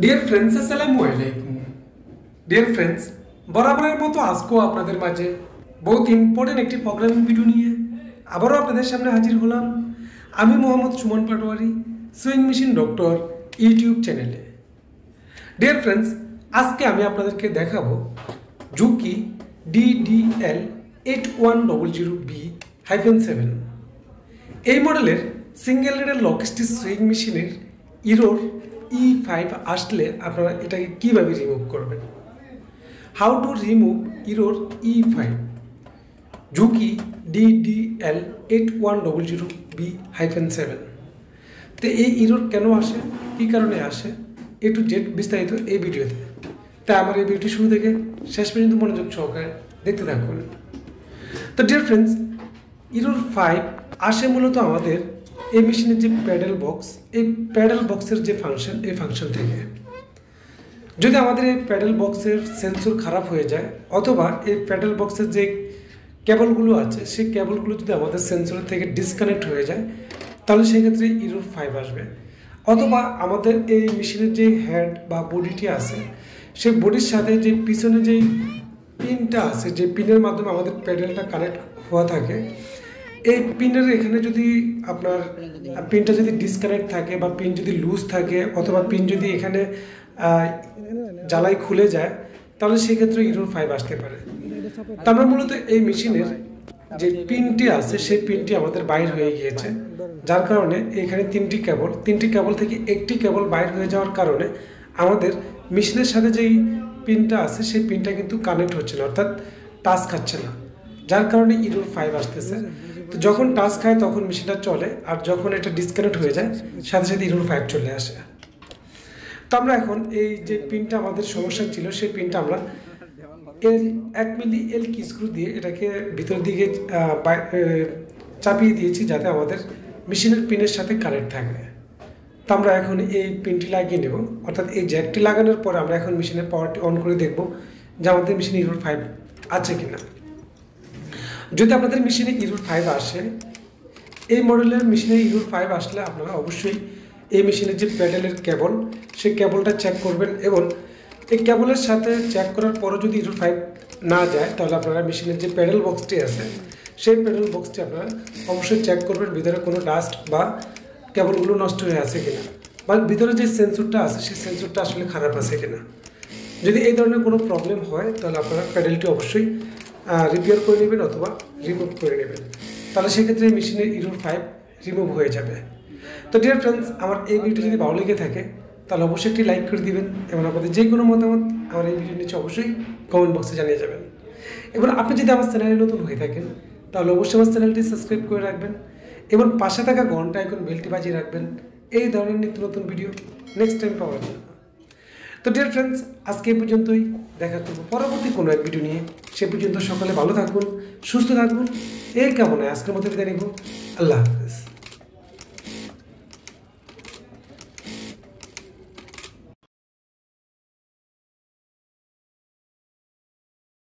Dear friends, আসসালামু আলাইকুম। Dear friends, বরাবরের মতো আজকেও আপনাদের মাঝে বহুত ইম্পর্টেন্ট একটি প্রোগ্রামিং ভিডিও নিয়ে আবারও আপনাদের সামনে হাজির হলাম। আমি Mohammad Suman Patwari, sewing machine doctor YouTube চ্যানেলে। ডিয়ার ফ্রেন্ডস, আজকে আমি আপনাদেরকে দেখাবো জুকি DDL-8100B-7 এই মডেলের সিঙ্গেল রেডের লক স্টিচ সুইং মেশিনের ইরোর E5 আসলে আপনারা এটাকে কিভাবে রিমুভ করবেন। How to remove error E5 Juki DDL-8100B-7। তো এই ইরোর কেন আসে, কী কারণে আসে, A to Z বিস্তারিত এই ভিডিওতে। তাই আমার এই ভিডিওটি শুরু থেকে শেষ পর্যন্ত মনোযোগ সহকারে দেখতে থাকুন। তো ডিয়ার ফ্রেন্ডস, ইরোর 5 আসে মূলত আমাদের এই মেশিনের যে প্যাডেল বক্স, এই প্যাডেল বক্সের যে ফাংশন, এই ফাংশন থেকে যদি আমাদের এই প্যাডেল বক্সের সেন্সর খারাপ হয়ে যায়, অথবা এই প্যাডেল বক্সের যে কেবলগুলো আছে সেই কেবলগুলো যদি আমাদের সেন্সরের থেকে ডিসকানেক্ট হয়ে যায়, তাহলে সেক্ষেত্রে ইরোর 5 আসবে। অথবা আমাদের এই মেশিনের যে হেড বা বডিটি আছে, সেই বডির সাথে যে পিছনে যে পিনটা আছে, যে পিনের মাধ্যমে আমাদের প্যাডেলটা কানেক্ট হওয়া থাকে, এই পিনের এখানে যদি আপনার পিনটা যদি ডিসকানেক্ট থাকে বা পিন যদি লুজ থাকে, অথবা পিন যদি এখানে জ্বালাই খুলে যায়, তাহলে সেক্ষেত্রে ইরোর 5 আসতে পারে। তারপর মূলত এই মেশিনের যে পিনটি আছে সেই পিনটি আমাদের বাইর হয়ে গিয়েছে, যার কারণে এখানে তিনটি কেবল থেকে একটি কেবল বাইর হয়ে যাওয়ার কারণে আমাদের মেশিনের সাথে যেই পিনটা আছে সেই পিনটা কিন্তু কানেক্ট হচ্ছে না, অর্থাৎ টাচ খাচ্ছে না, যার কারণে ইরোর 5 আসতেছে। তো যখন টাচ খায় তখন মেশিনটা চলে, আর যখন এটা ডিসকানেক্ট হয়ে যায় সাথে সাথে ইরোর 5 চলে আসে। তো আমরা এখন এই যে পিনটা আমাদের সমস্যা ছিল, সেই পিনটা আমরা 1 মিলি এল কি স্ক্রু দিয়ে এটাকে ভিতর দিকে চাপিয়ে দিয়েছি, যাতে আমাদের মেশিনের পিনের সাথে কানেক্ট থাকে। তো আমরা এখন এই পিনটি লাগিয়ে নেব, অর্থাৎ এই জ্যাকটি লাগানোর পর আমরা এখন মেশিনের পাওয়ারটি অন করে দেখব যে আমাদের মেশিনে ইরোর 5 আছে কিনা। যদি আপনাদের মেশিনে ইরোর 5 আসে, এই মডেলের মেশিনে ইরোর 5 আসলে আপনারা অবশ্যই এই মেশিনের যে প্যাডেলের কেবল, সেই কেবলটা চেক করবেন, এবং এই কেবলের সাথে চেক করার পরও যদি ইরোর 5 না যায়, তাহলে আপনারা মেশিনের যে প্যাডেল বক্সটি আছে সেই প্যাডেল বক্সটি আপনারা অবশ্যই চেক করবেন, ভিতরে কোনো ডাস্ট বা কেবলগুলো নষ্ট হয়ে আছে কিনা, বা ভিতরে যে সেন্সরটা আছে সেই সেন্সরটা আসলে খারাপ আছে কিনা। যদি এই ধরনের কোনো প্রবলেম হয়, তাহলে আপনারা প্যাডেলটি অবশ্যই রিপেয়ার করে নেবেন অথবা রিমুভ করে নেবেন, তাহলে সেক্ষেত্রে মেশিনের ইরোর 5 রিমুভ হয়ে যাবে। তো ডিয়ার ফ্রেন্ডস, আমার এই ভিডিও যদি ভালো লেগে থাকে তাহলে অবশ্যই একটি লাইক করে দিবেন, এবং আপনাদের যে কোনো মতামত আমার এই ভিডিওর নিচে অবশ্যই কমেন্ট বক্সে জানিয়ে যাবেন। এবং আপনি যদি আমার চ্যানেলে নতুন হয়ে থাকেন তাহলে অবশ্যই আমার চ্যানেলটি সাবস্ক্রাইব করে রাখবেন, এবং পাশে থাকা ঘন্টা আইকন বেলটি বাজিয়ে রাখবেন এই ধরনের নিত্য নতুন ভিডিও নেক্সট টাইম পাওয়ার জন্য। তো ডিয়ার ফ্রেন্ডস, আজকে এই পর্যন্তই, দেখা করবো পরবর্তী কোনো এক ভিডিও নিয়ে। সে পর্যন্ত সকলে ভালো থাকুন, সুস্থ থাকুন, এই কামনায় আজকের মতো বিদায় নিব। আল্লাহ হাফেজ।